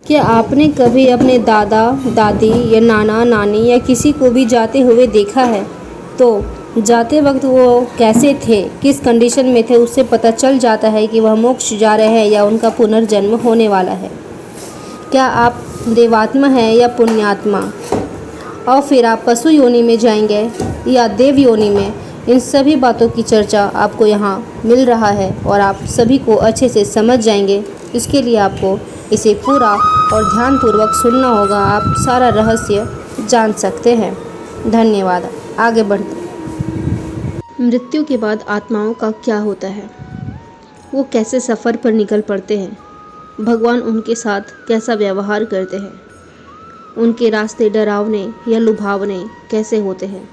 क्या आपने कभी अपने दादा दादी या नाना नानी या किसी को भी जाते हुए देखा है? तो जाते वक्त वो कैसे थे, किस कंडीशन में थे, उससे पता चल जाता है कि वह मोक्ष जा रहे हैं या उनका पुनर्जन्म होने वाला है। क्या आप देवात्मा हैं या पुण्यात्मा, और फिर आप पशु योनि में जाएंगे या देव योनि में, इन सभी बातों की चर्चा आपको यहाँ मिल रहा है और आप सभी को अच्छे से समझ जाएंगे। इसके लिए आपको इसे पूरा और ध्यानपूर्वक सुनना होगा। आप सारा रहस्य जान सकते हैं। धन्यवाद। आगे बढ़ते। मृत्यु के बाद आत्माओं का क्या होता है? वो कैसे सफ़र पर निकल पड़ते हैं? भगवान उनके साथ कैसा व्यवहार करते हैं? उनके रास्ते डरावने या लुभावने कैसे होते हैं?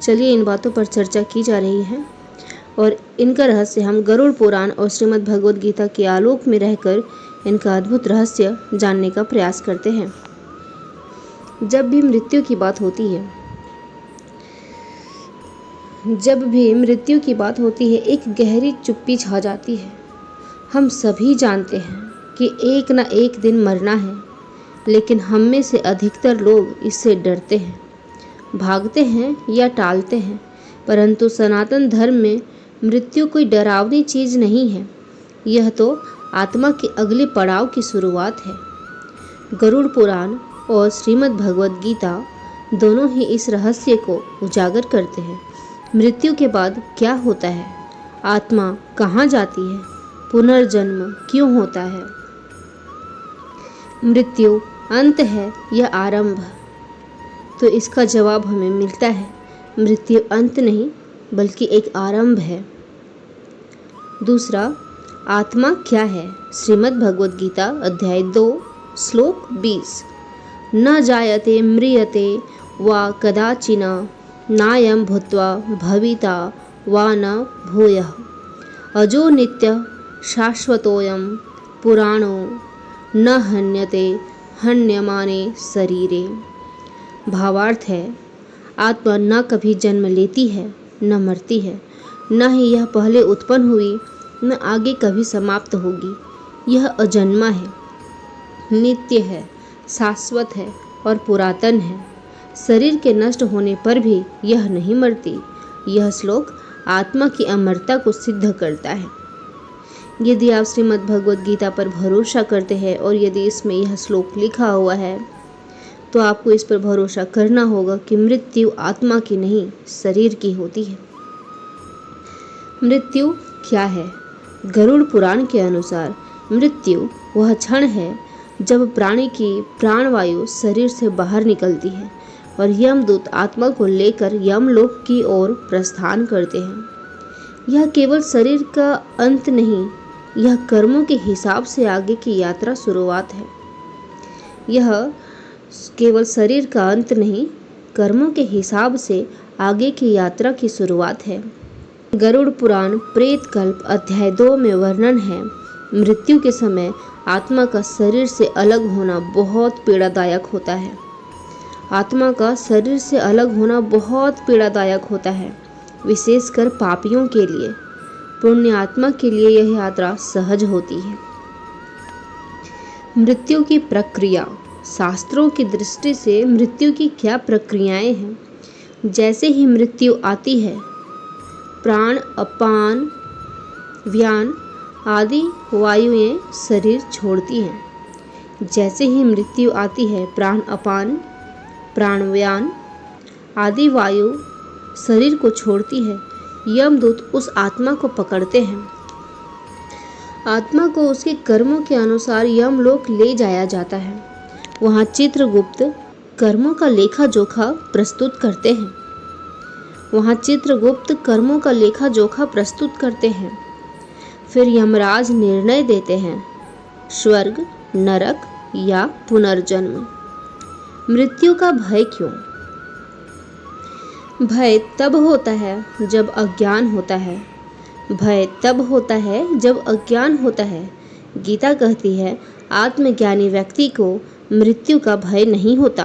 चलिए इन बातों पर चर्चा की जा रही है और इनका रहस्य हम गरुड़ पुराण और श्रीमद् भगवद गीता के आलोक में रहकर इनका अद्भुत रहस्य जानने का प्रयास करते हैं। जब भी मृत्यु की बात होती है एक गहरी चुप्पी छा जाती है। हम सभी जानते हैं कि एक न एक दिन मरना है, लेकिन हम में से अधिकतर लोग इससे डरते हैं, भागते हैं या टालते हैं। परंतु सनातन धर्म में मृत्यु कोई डरावनी चीज़ नहीं है। यह तो आत्मा के अगले पड़ाव की शुरुआत है। गरुड़ पुराण और श्रीमद् भगवद गीता दोनों ही इस रहस्य को उजागर करते हैं। मृत्यु के बाद क्या होता है? आत्मा कहाँ जाती है? पुनर्जन्म क्यों होता है? मृत्यु अंत है या आरंभ? तो इसका जवाब हमें मिलता है, मृत्यु अंत नहीं बल्कि एक आरंभ है। दूसरा, आत्मा क्या है? श्रीमद् भगवद गीता अध्याय 2 श्लोक 20। न जायते म्रियते वा कदाचिन नायं भूत्वा भविता वा न भूयः अजो नित्य शाश्वतोऽयं पुराणो न हन्यते हन्यमाने शरीरे। भावार्थ है, आत्मा न कभी जन्म लेती है न मरती है, न ही यह पहले उत्पन्न हुई न आगे कभी समाप्त होगी। यह अजन्मा है, नित्य है, शाश्वत है और पुरातन है। शरीर के नष्ट होने पर भी यह नहीं मरती। यह श्लोक आत्मा की अमरता को सिद्ध करता है। यदि आप श्रीमद् भगवद गीता पर भरोसा करते हैं और यदि इसमें यह श्लोक लिखा हुआ है तो आपको इस पर भरोसा करना होगा कि मृत्यु आत्मा की नहीं शरीर की होती है। मृत्यु क्या है? गरुड़ पुराण के अनुसार मृत्यु वह क्षण है जब प्राणी की प्राणवायु शरीर से बाहर निकलती है और यमदूत आत्मा को लेकर यमलोक की ओर प्रस्थान करते हैं। यह केवल शरीर का अंत नहीं, यह कर्मों के हिसाब से आगे की यात्रा शुरुआत है। यह केवल शरीर का अंत नहीं, कर्मों के हिसाब से आगे की यात्रा की शुरुआत है। गरुड़ पुराण प्रेत कल्प अध्याय 2 में वर्णन है, मृत्यु के समय आत्मा का शरीर से अलग होना बहुत पीड़ादायक होता है। आत्मा का शरीर से अलग होना बहुत पीड़ादायक होता है, विशेषकर पापियों के लिए। पुण्य आत्मा के लिए यह यात्रा सहज होती है। मृत्यु की प्रक्रिया। शास्त्रों की दृष्टि से मृत्यु की क्या प्रक्रियाएं हैं? जैसे ही मृत्यु आती है, प्राण, अपान, व्यान आदि वायुएं शरीर छोड़ती हैं। जैसे ही मृत्यु आती है, प्राण, अपान, प्राणव्यान आदि वायु शरीर को छोड़ती है। यमदूत उस आत्मा को पकड़ते हैं। आत्मा को उसके कर्मों के अनुसार यमलोक ले जाया जाता है। वहाँ चित्रगुप्त कर्मों का लेखा जोखा प्रस्तुत करते हैं। फिर यमराज निर्णय देते हैं, स्वर्ग, नरक या पुनर्जन्म। मृत्यु का भय क्यों? भय तब होता है जब अज्ञान होता है। गीता कहती है, आत्मज्ञानी व्यक्ति को मृत्यु का भय नहीं होता,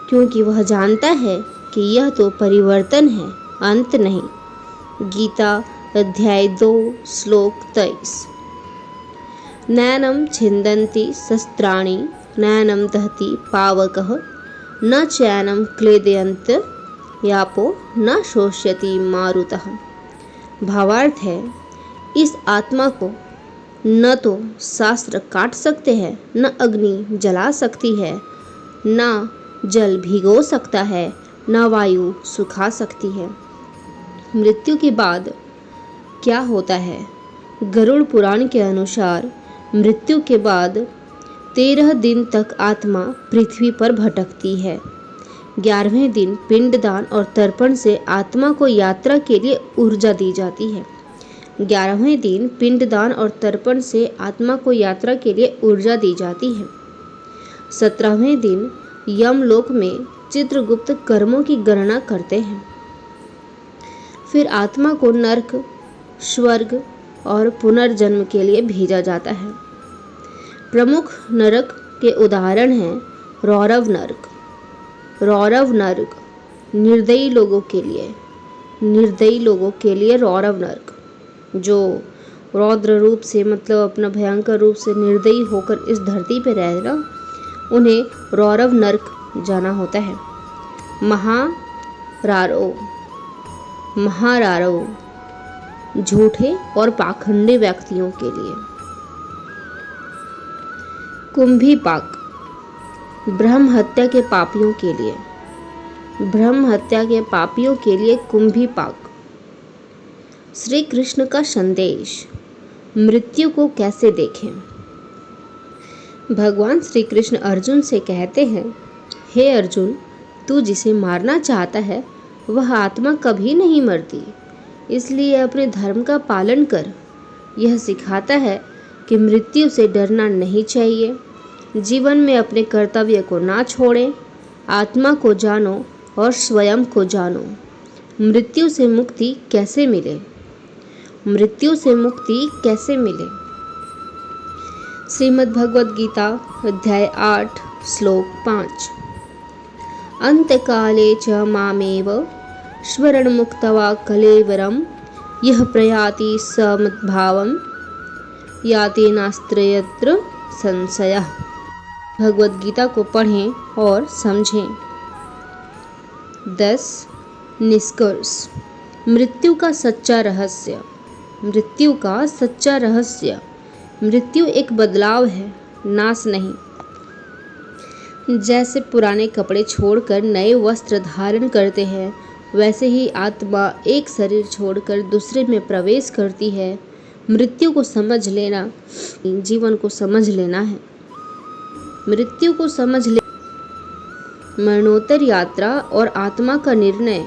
क्योंकि वह जानता है कि यह तो परिवर्तन है, अंत नहीं। गीता अध्याय 2 श्लोक 23। नैनं छिन्दन्ति शस्त्राणि नैनं दहति पावकः न चैनं क्लेदयन्त यापो न शोष्यति मारुतः। भावार्थ है, इस आत्मा को न तो शास्त्र काट सकते हैं, न अग्नि जला सकती है, न जल भिगो सकता है, न वायु सुखा सकती है। मृत्यु के बाद क्या होता है? गरुड़ पुराण के अनुसार मृत्यु के बाद 13 दिन तक आत्मा पृथ्वी पर भटकती है। 11वें दिन पिंडदान और तर्पण से आत्मा को यात्रा के लिए ऊर्जा दी जाती है। 11वें दिन पिंडदान और तर्पण से आत्मा को यात्रा के लिए ऊर्जा दी जाती है। 17वें दिन यमलोक में चित्रगुप्त कर्मों की गणना करते हैं। फिर आत्मा को नरक, स्वर्ग और पुनर्जन्म के लिए भेजा जाता है। प्रमुख नरक के उदाहरण हैं रौरव नरक। रौरव नरक निर्दयी लोगों के लिए रौरव नरक, जो रौद्र रूप से मतलब अपना भयंकर रूप से निर्दयी होकर इस धरती पर रहना, उन्हें रौरव नरक जाना होता है। महारारो झूठे और पाखंडी व्यक्तियों के लिए। कुंभीपाक ब्रह्म हत्या के पापियों के लिए। ब्रह्म हत्या के पापियों के लिए कुंभीपाक। श्री कृष्ण का संदेश, मृत्यु को कैसे देखें। भगवान श्री कृष्ण अर्जुन से कहते हैं, हे अर्जुन, तू जिसे मारना चाहता है वह आत्मा कभी नहीं मरती, इसलिए अपने धर्म का पालन कर। यह सिखाता है कि मृत्यु से डरना नहीं चाहिए। जीवन में अपने कर्तव्य को ना छोड़ें। आत्मा को जानो और स्वयं को जानो। मृत्यु से मुक्ति कैसे मिले? मृत्यु से मुक्ति कैसे मिले? श्रीमद् भगवद गीता अध्याय 8 श्लोक 5। अंतकाले च मामेव स्मरण मुक्त्वा कलेवरम यह प्रयाति स मद्भावम याति नास्त्यत्र संशयः। भगवद गीता को पढ़ें और समझें। 10 निष्कर्ष। मृत्यु का सच्चा रहस्य। मृत्यु का सच्चा रहस्य। मृत्यु एक बदलाव है, नाश नहीं। जैसे पुराने कपड़े छोड़कर नए वस्त्र धारण करते हैं, वैसे ही आत्मा एक शरीर छोड़कर दूसरे में प्रवेश करती है। मृत्यु को समझ लेना जीवन को समझ लेना है। मृत्यु को समझ ले। मरणोत्तर यात्रा और आत्मा का निर्णय।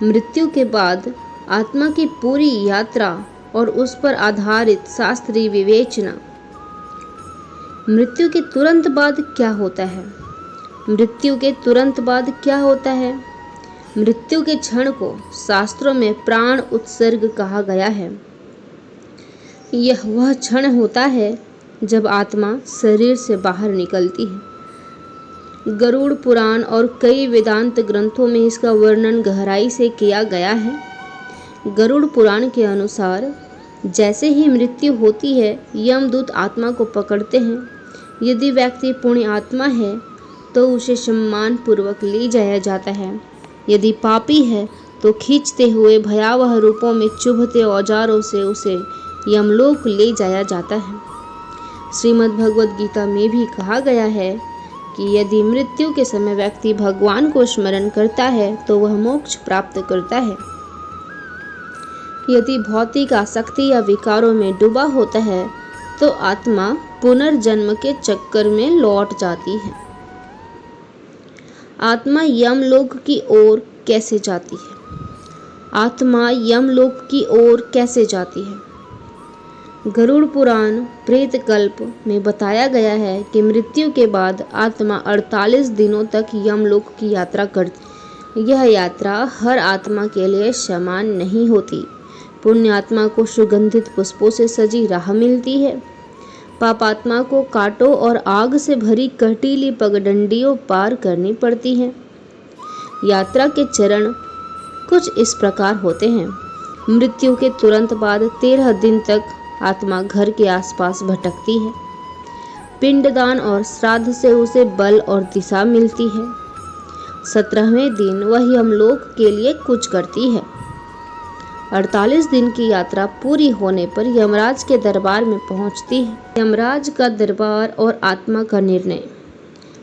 मृत्यु के बाद आत्मा की पूरी यात्रा और उस पर आधारित शास्त्रीय विवेचना। मृत्यु के तुरंत बाद क्या होता है? मृत्यु के तुरंत बाद क्या होता है? मृत्यु के क्षण को शास्त्रों में प्राण उत्सर्ग कहा गया है। यह वह क्षण होता है जब आत्मा शरीर से बाहर निकलती है। गरुड़ पुराण और कई वेदांत ग्रंथों में इसका वर्णन गहराई से किया गया है। गरुड़ पुराण के अनुसार जैसे ही मृत्यु होती है, यमदूत आत्मा को पकड़ते हैं। यदि व्यक्ति पुण्य आत्मा है तो उसे सम्मान पूर्वक ले जाया जाता है। यदि पापी है तो खींचते हुए भयावह रूपों में चुभते औजारों से उसे यमलोक ले जाया जाता है। श्रीमद् भगवद गीता में भी कहा गया है कि यदि मृत्यु के समय व्यक्ति भगवान को स्मरण करता है तो वह मोक्ष प्राप्त करता है। यदि भौतिक आसक्ति या विकारों में डूबा होता है तो आत्मा पुनर्जन्म के चक्कर में लौट जाती है। आत्मा यमलोक की ओर कैसे जाती है? आत्मा यमलोक की ओर कैसे जाती है? गरुड़ पुराण प्रेत कल्प में बताया गया है कि मृत्यु के बाद आत्मा 48 दिनों तक यमलोक की यात्रा करती। यह यात्रा हर आत्मा के लिए समान नहीं होती। पुण्य आत्मा को सुगंधित पुष्पों से सजी राह मिलती है। पापात्मा को कांटों और आग से भरी कटीली पगडंडियों पार करनी पड़ती हैं। यात्रा के चरण कुछ इस प्रकार होते हैं। मृत्यु के तुरंत बाद 13 दिन तक आत्मा घर के आसपास भटकती है। पिंडदान और श्राद्ध से उसे बल और दिशा मिलती है। 17वें दिन वह यमलोक के लिए कूच करती है। 48 दिन की यात्रा पूरी होने पर यमराज के दरबार में पहुंचती है। यमराज का दरबार और आत्मा का निर्णय।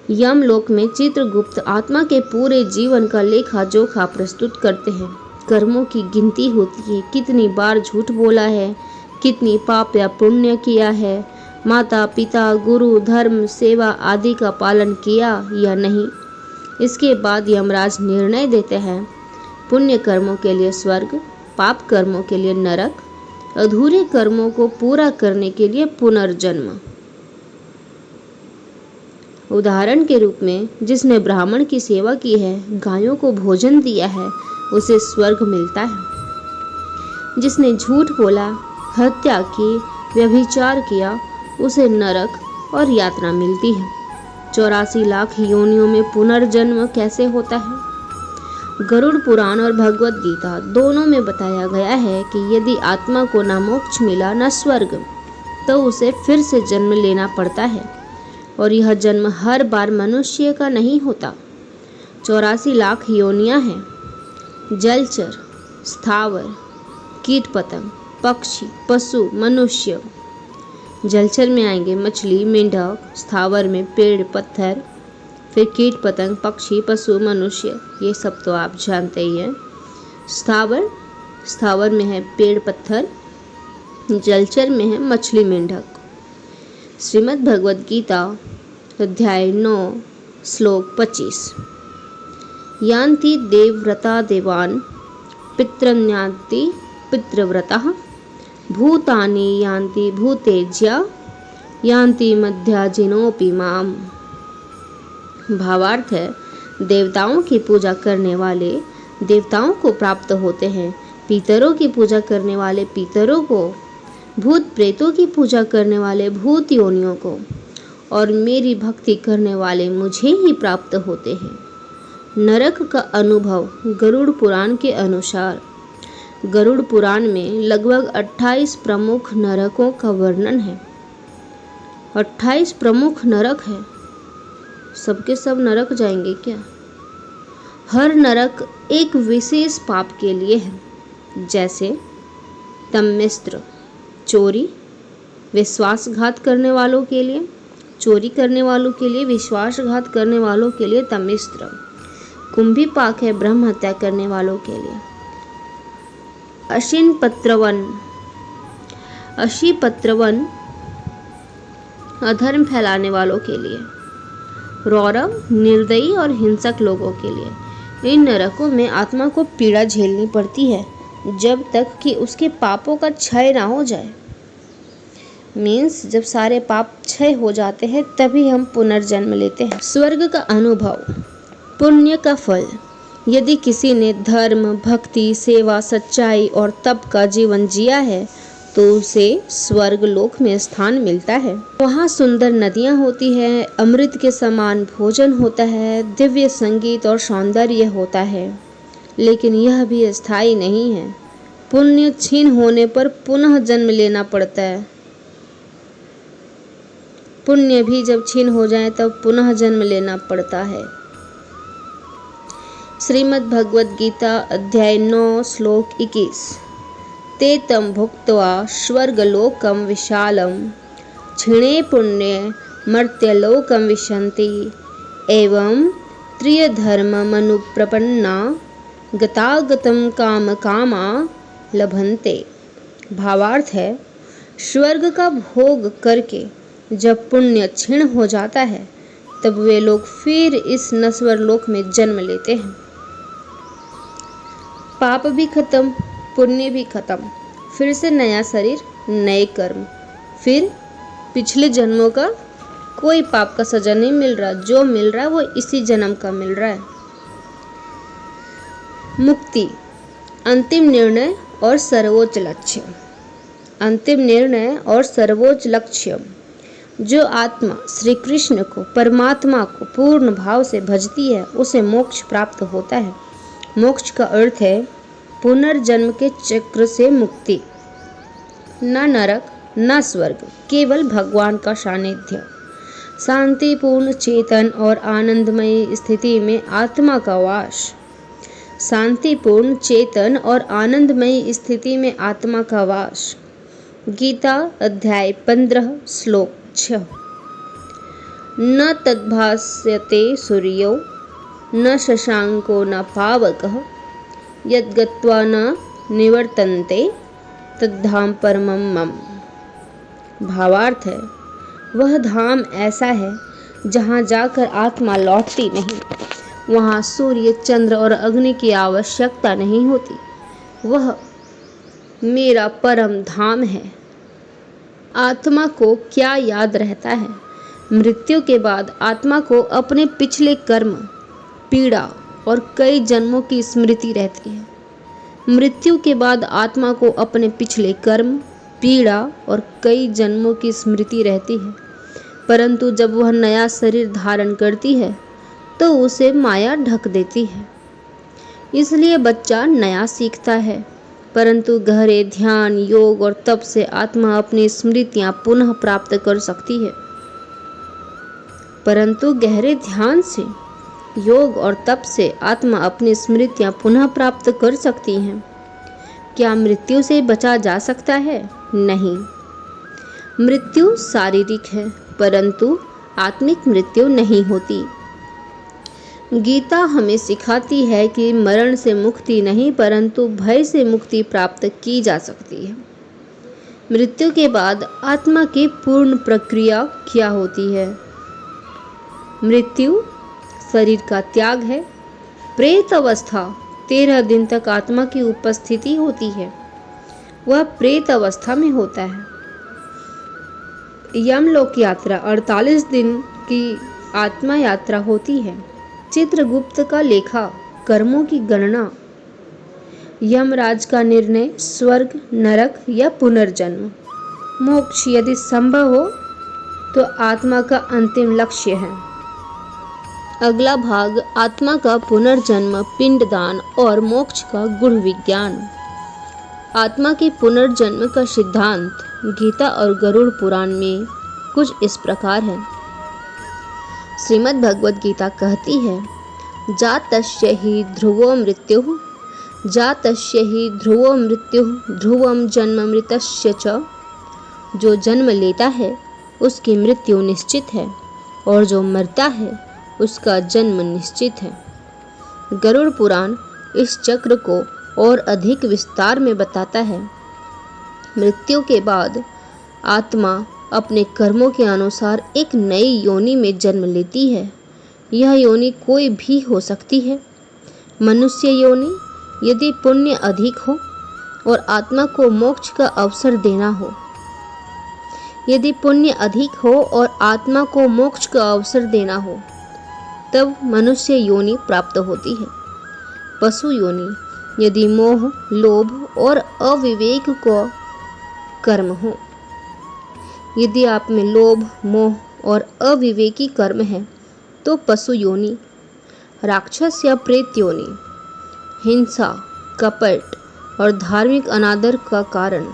यमलोक में चित्रगुप्त आत्मा के पूरे जीवन का लेखा जोखा प्रस्तुत करते हैं। कर्मों की गिनती होती है, कितनी बार झूठ बोला है, कितनी पाप या पुण्य किया है, माता पिता गुरु धर्म सेवा आदि का पालन किया या नहीं। इसके बाद यमराज निर्णय देते हैं। पुण्य कर्मों के लिए स्वर्ग, पाप कर्मों के लिए नरक, अधूरे कर्मों को पूरा करने के लिए पुनर्जन्म। उदाहरण के रूप में जिसने ब्राह्मण की सेवा की है, गायों को भोजन दिया है, उसे स्वर्ग मिलता है। जिसने झूठ बोला, हत्या की, व्यभिचार किया, उसे नरक और यातना मिलती है। 84 लाख योनियों में पुनर्जन्म कैसे होता है? गरुड़ पुराण और भगवत गीता दोनों में बताया गया है कि यदि आत्मा को न मोक्ष मिला न स्वर्ग, तो उसे फिर से जन्म लेना पड़ता है, और यह जन्म हर बार मनुष्य का नहीं होता। 84 लाख योनियां हैं। जलचर, स्थावर, कीट पतंग, पक्षी, पशु, मनुष्य। जलचर में आएंगे मछली, मेंढक, स्थावर में पेड़ पत्थर, फिर कीट पतंग, पक्षी, पशु, मनुष्य, ये सब तो आप जानते ही हैं। स्थावर में है पेड़ पत्थर, जलचर में है मछली मेंढक। श्रीमद् भगवद गीता अध्याय 9 श्लोक 25। यान्ति देवव्रता देवान् पितृन्यान्ति पितृव्रतः भूतानि यान्ति भूतेज्या यान्ति मध्याजिनोऽपि माम्। भावार्थ है, देवताओं की पूजा करने वाले देवताओं को प्राप्त होते हैं, पितरों की पूजा करने वाले पितरों को, भूत प्रेतों की पूजा करने वाले भूत योनियों को, और मेरी भक्ति करने वाले मुझे ही प्राप्त होते हैं। नरक का अनुभव गरुड़ पुराण के अनुसार। गरुड़ पुराण में लगभग 28 प्रमुख नरकों का वर्णन है। 28 प्रमुख नरक है। सबके सब नरक जाएंगे क्या? हर नरक एक विशेष पाप के लिए है। जैसे तमिस्त्र, चोरी, विश्वासघात करने वालों के लिए, चोरी करने वालों के लिए, विश्वासघात करने वालों के लिए तमिस्त्र। कुंभी पाक है ब्रह्म हत्या करने वालों के लिए। अशीपत्रवन अधर्म फैलाने वालों के लिए। रौरव निर्दयी और हिंसक लोगों के लिए। इन नरकों में आत्मा को पीड़ा झेलनी पड़ती है जब तक कि उसके पापों का क्षय ना हो जाए। मीन्स जब सारे पाप क्षय हो जाते हैं तभी हम पुनर्जन्म लेते हैं। स्वर्ग का अनुभव, पुण्य का फल। यदि किसी ने धर्म, भक्ति, सेवा, सच्चाई और तप का जीवन जिया है तो उसे स्वर्ग लोक में स्थान मिलता है। वहाँ सुंदर नदियाँ होती हैं, अमृत के समान भोजन होता है, दिव्य संगीत और सौंदर्य होता है। लेकिन यह भी स्थायी नहीं है। पुण्य क्षीण होने पर पुनः जन्म लेना पड़ता है। पुण्य भी जब क्षीण हो जाए तब पुनः जन्म लेना पड़ता है। श्रीमद् भगवद गीता अध्याय 9 श्लोक 21। ते तं भुक्त्वा स्वर्गलोकं विशालं क्षीणे पुण्ये मर्त्यलोकं विशन्ति एवं त्रियधर्ममनुप्रपन्ना गतागतं कामकामा लभन्ते। भावार्थ है, स्वर्ग का भोग करके जब पुण्य क्षीण हो जाता है तब वे लोग फिर इस नश्वर लोक में जन्म लेते हैं। पाप भी खत्म, पुण्य भी खत्म, फिर से नया शरीर, नए कर्म, फिर पिछले जन्मों का कोई पाप का सजा नहीं मिल रहा। जो मिल रहा है वो इसी जन्म का मिल रहा है। मुक्ति, अंतिम निर्णय और सर्वोच्च लक्ष्य। अंतिम निर्णय और सर्वोच्च लक्ष्य। जो आत्मा श्री कृष्ण को, परमात्मा को पूर्ण भाव से भजती है उसे मोक्ष प्राप्त होता है। मोक्ष का अर्थ है पुनर्जन्म के चक्र से मुक्ति। न नरक, न स्वर्ग, केवल भगवान का सानिध्य। शांतिपूर्ण चेतन और आनंदमयी स्थिति में आत्मा का वास। शांतिपूर्ण चेतन और आनंदमयी स्थिति में आत्मा का वास। गीता अध्याय 15 श्लोक 6। न तद्भास्यते सूर्यो न शशांको न पावकः यद्गत्वा न निवर्तन्ते तद्धाम परमं मम। भावार्थ है, वह धाम ऐसा है जहाँ जाकर आत्मा लौटती नहीं। वहाँ सूर्य, चंद्र और अग्नि की आवश्यकता नहीं होती। वह मेरा परम धाम है। आत्मा को क्या याद रहता है? मृत्यु के बाद आत्मा को अपने पिछले कर्म, पीड़ा और कई जन्मों की स्मृति रहती है। मृत्यु के बाद आत्मा को अपने पिछले कर्म, पीड़ा और कई जन्मों की स्मृति रहती है, परंतु जब वह नया शरीर धारण करती है तो उसे माया ढक देती है। इसलिए बच्चा नया सीखता है, परंतु गहरे ध्यान, योग और तप से आत्मा अपनी स्मृतियां पुनः प्राप्त कर सकती है। परंतु गहरे ध्यान से, योग और तप से आत्मा अपनी स्मृतियां पुनः प्राप्त कर सकती हैं। क्या मृत्यु से बचा जा सकता है? नहीं। मृत्यु शारीरिक है, परंतु आत्मिक मृत्यु नहीं होती। गीता हमें सिखाती है कि मरण से मुक्ति नहीं, परंतु भय से मुक्ति प्राप्त की जा सकती है। मृत्यु के बाद आत्मा की पूर्ण प्रक्रिया क्या होती है? मृत्यु शरीर का त्याग है। प्रेत अवस्था 13 दिन तक आत्मा की उपस्थिति होती है। वह प्रेत अवस्था में होता है। यमलोक यात्रा 48 दिन की आत्मा यात्रा होती है। चित्रगुप्त का लेखा, कर्मों की गणना, यमराज का निर्णय, स्वर्ग, नरक या पुनर्जन्म, मोक्ष यदि संभव हो तो आत्मा का अंतिम लक्ष्य है। अगला भाग आत्मा का पुनर्जन्म, पिंडदान और मोक्ष का गुण विज्ञान। आत्मा के पुनर्जन्म का सिद्धांत गीता और गरुड़ पुराण में कुछ इस प्रकार है। श्रीमद् भगवद गीता कहती है, जातस्य हि ध्रुवो मृत्युः, जातस्य हि ध्रुवो मृत्युः, ध्रुवम जन्म मृतस्य च। जो जन्म लेता है उसकी मृत्यु निश्चित है, और जो मरता है उसका जन्म निश्चित है। गरुड़ पुराण इस चक्र को और अधिक विस्तार में बताता है। मृत्यु के बाद आत्मा अपने कर्मों के अनुसार एक नई योनि में जन्म लेती है। यह योनि कोई भी हो सकती है। मनुष्य योनि, यदि पुण्य अधिक हो और आत्मा को मोक्ष का अवसर देना हो। यदि पुण्य अधिक हो और आत्मा को मोक्ष का अवसर देना हो तब मनुष्य योनि प्राप्त होती है। पशु योनि, यदि मोह, लोभ और अविवेक को कर्म हो। यदि आप में लोभ, मोह और अविवेकी कर्म है तो पशु योनि। राक्षस या प्रेत योनि, हिंसा, कपट और धार्मिक अनादर का कारण।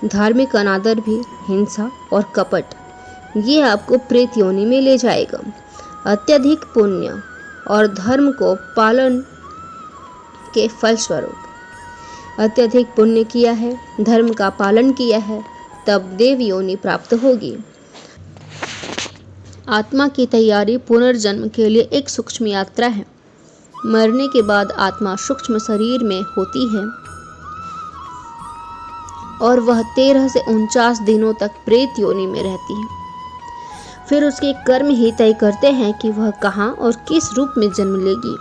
धार्मिक अनादर भी हिंसा और कपट, ये आपको प्रेत योनि में ले जाएगा। अत्यधिक पुण्य और धर्म को पालन के फलस्वरूप, अत्यधिक पुण्य किया है, धर्म का पालन किया है, तब देव योनि प्राप्त होगी। आत्मा की तैयारी पुनर्जन्म के लिए एक सूक्ष्म यात्रा है। मरने के बाद आत्मा सूक्ष्म शरीर में होती है और वह 13 से 49 दिनों तक प्रेत योनि में रहती है। फिर उसके कर्म ही तय करते हैं कि वह कहाँ और किस रूप में जन्म लेगी।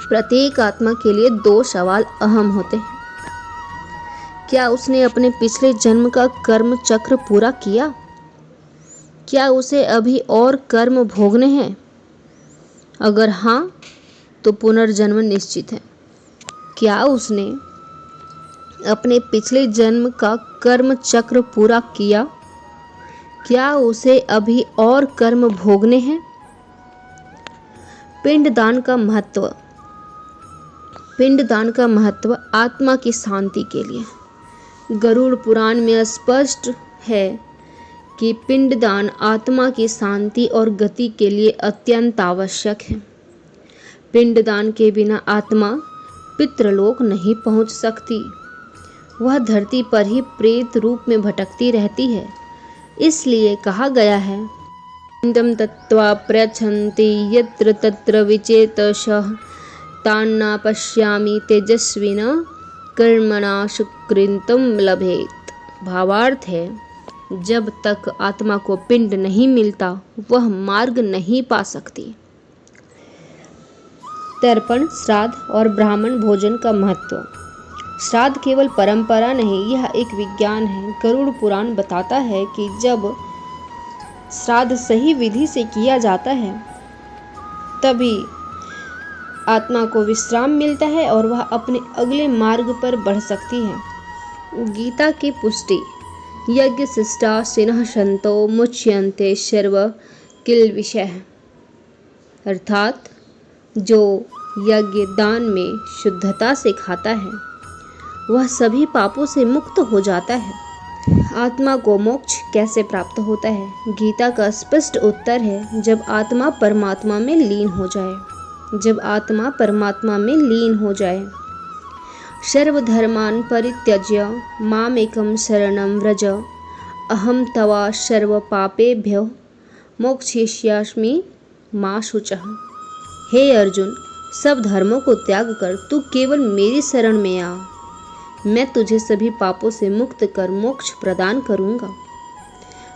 प्रत्येक आत्मा के लिए 2 सवाल अहम होते हैं। क्या उसने अपने पिछले जन्म का कर्म चक्र पूरा किया? क्या उसे अभी और कर्म भोगने हैं? अगर हाँ, तो पुनर्जन्म निश्चित है। क्या उसने अपने पिछले जन्म का कर्म चक्र पूरा किया? क्या उसे अभी और कर्म भोगने हैं? पिंडदान का महत्व। पिंडदान का महत्व आत्मा की शांति के लिए। गरुड़ पुराण में स्पष्ट है कि पिंडदान आत्मा की शांति और गति के लिए अत्यंत आवश्यक है। पिंडदान के बिना आत्मा पितृलोक नहीं पहुंच सकती। वह धरती पर ही प्रेत रूप में भटकती रहती है। इसलिए कहा गया है, पिंडम तत्वा प्रयच्छन्ति यत्र तत्र विचेतसः तान्ना पश्यामि तेजस्विना कर्मणा सुकृतं लभेत। भावार्थ है, जब तक आत्मा को पिंड नहीं मिलता वह मार्ग नहीं पा सकती। तर्पण, श्राद्ध और ब्राह्मण भोजन का महत्व। श्राद्ध केवल परंपरा नहीं, यह एक विज्ञान है। गरुड़ पुराण बताता है कि जब श्राद्ध सही विधि से किया जाता है तभी आत्मा को विश्राम मिलता है और वह अपने अगले मार्ग पर बढ़ सकती है। गीता की पुष्टि, यज्ञ शिष्टा सिनः संतो मुच्यन्ते सर्व किल विषय, अर्थात जो यज्ञ दान में शुद्धता से खाता है वह सभी पापों से मुक्त हो जाता है। आत्मा को मोक्ष कैसे प्राप्त होता है? गीता का स्पष्ट उत्तर है, जब आत्मा परमात्मा में लीन हो जाए। जब आत्मा परमात्मा में लीन हो जाए। सर्वधर्मान् परित्यज्य मामेकं शरणं व्रज अहं तवा सर्व पापेभ्यो मोक्षयिष्यामि मा शुचः। हे अर्जुन, सब धर्मों को त्याग कर तू केवल मेरी शरण में आ। मैं तुझे सभी पापों से मुक्त कर मोक्ष प्रदान करूंगा।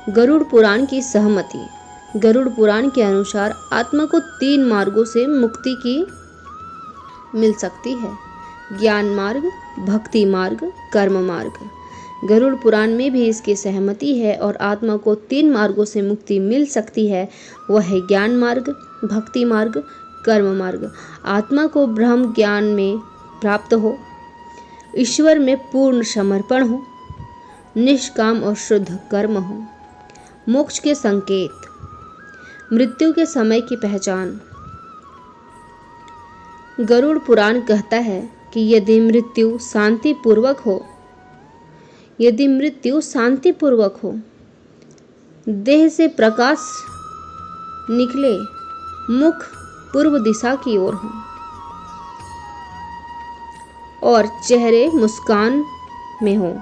गरुड़ पुराण की सहमति। गरुड़ पुराण के अनुसार आत्मा को 3 मार्गों से मुक्ति की मिल सकती है, ज्ञान मार्ग, भक्ति मार्ग, कर्म मार्ग। गरुड़ पुराण में भी इसकी सहमति है और आत्मा को 3 मार्गों से मुक्ति मिल सकती है। वह है ज्ञान मार्ग, भक्ति मार्ग, कर्म मार्ग। आत्मा को ब्रह्म ज्ञान में प्राप्त हो, ईश्वर में पूर्ण समर्पण हो, निष्काम और शुद्ध कर्म हो। मोक्ष के संकेत। मृत्यु के समय की पहचान। गरुड़ पुराण कहता है कि यदि मृत्यु शांतिपूर्वक हो, देह से प्रकाश निकले, मुख पूर्व दिशा की ओर हो और चेहरे मुस्कान में हो,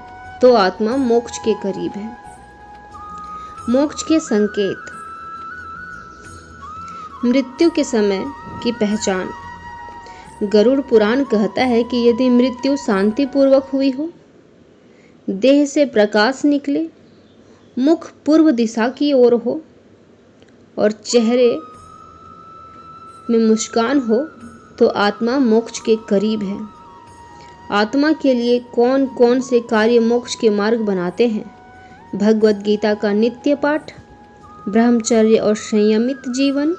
तो आत्मा मोक्ष के करीब है। मोक्ष के संकेत। मृत्यु के समय की पहचान। गरुड़ पुराण कहता है कि यदि मृत्यु शांतिपूर्वक हुई हो, देह से प्रकाश निकले, मुख पूर्व दिशा की ओर हो और चेहरे में मुस्कान हो, तो आत्मा मोक्ष के करीब है। आत्मा के लिए कौन कौन से कार्य मोक्ष के मार्ग बनाते हैं? भगवद गीता का नित्य पाठ, ब्रह्मचर्य और संयमित जीवन,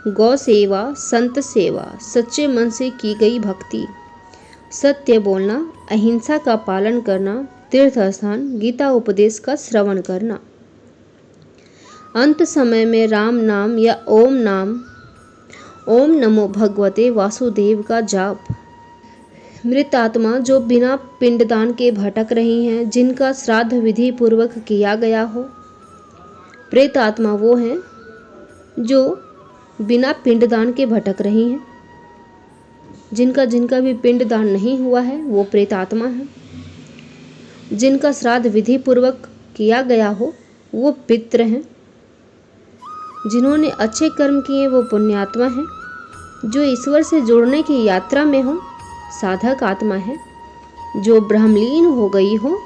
गौ सेवा, संत सेवा, सच्चे मन से की गई भक्ति, सत्य बोलना, अहिंसा का पालन करना, तीर्थ स्थान, गीता उपदेश का श्रवण करना। अंत समय में राम नाम या ओम नमो भगवते वासुदेव का जाप। मृत आत्मा जो बिना पिंडदान के भटक रही हैं, जिनका श्राद्ध विधि पूर्वक किया गया हो। प्रेत आत्मा वो हैं जो बिना पिंडदान के भटक रही हैं। जिनका भी पिंडदान नहीं हुआ है वो प्रेत आत्मा है। जिनका श्राद्ध विधि पूर्वक किया गया हो वो पितृ हैं। जिन्होंने अच्छे कर्म किए वो पुण्यात्मा हैं। जो ईश्वर से जुड़ने की यात्रा में हो साधक आत्मा है। जो ब्रह्मलीन हो गई हो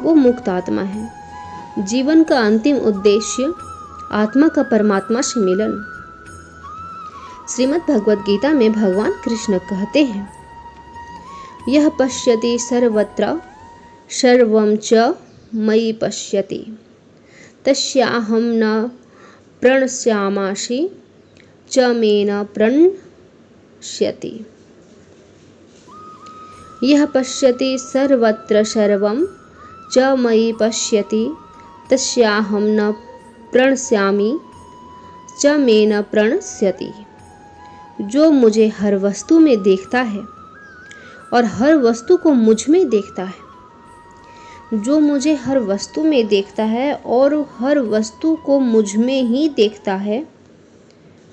वो मुक्त आत्मा है। जीवन का अंतिम उद्देश्य आत्मा का परमात्मा से मिलन। श्रीमद् भगवद गीता में भगवान कृष्ण कहते हैं, यह पश्यति सर्वत्र सर्वं च मयि पश्यति तस्याहं न प्रणश्यामासि च मे न प्रणश्यति। यह पश्यति सर्वत्र सर्वं च मयि पश्यति तस्याहं न प्रणश्यामि च मे न प्रणश्यति। जो मुझे हर वस्तु में देखता है और हर वस्तु को मुझ में देखता है जो मुझे हर वस्तु में देखता है और हर वस्तु को मुझ में ही देखता है,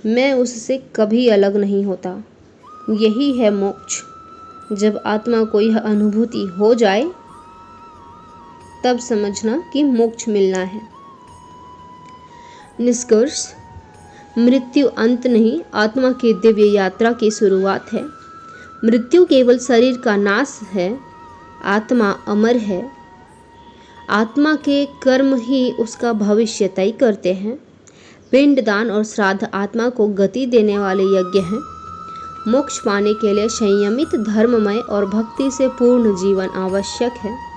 मैं उससे कभी अलग नहीं होता। यही है मोक्ष। जब आत्मा को यह अनुभूति हो जाए तब समझना कि मोक्ष मिलना है। निष्कर्ष, मृत्यु अंत नहीं, आत्मा की दिव्य यात्रा की शुरुआत है। मृत्यु केवल शरीर का नाश है, आत्मा अमर है। आत्मा के कर्म ही उसका भविष्य तय करते हैं। पिंडदान और श्राद्ध आत्मा को गति देने वाले यज्ञ हैं। मोक्ष पाने के लिए संयमित, धर्ममय और भक्ति से पूर्ण जीवन आवश्यक है।